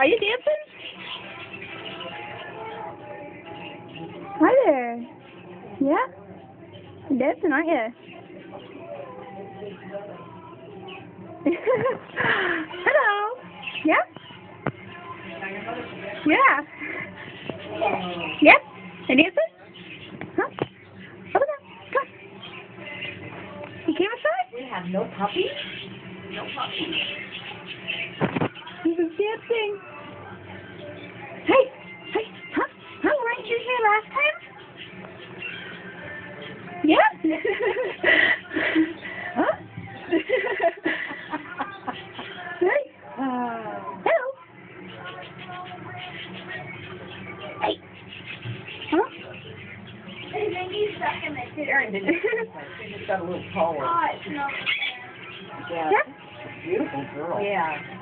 Are you dancing? Hi there. Yeah? You're dancing, aren't you? Hello. Yeah? Yeah. Yep. You dancing? Huh? Over there. Come. You came outside? We have no puppies? No puppies. He was dancing. Hey, hey, huh? Huh? Weren't you here last time? Yeah? Huh? Hey. Hello. Hey. Huh? Hey, maybe he's stuck in the chair and didn't. She just got a little taller. Oh, Yeah. yeah? Beautiful girl. Yeah.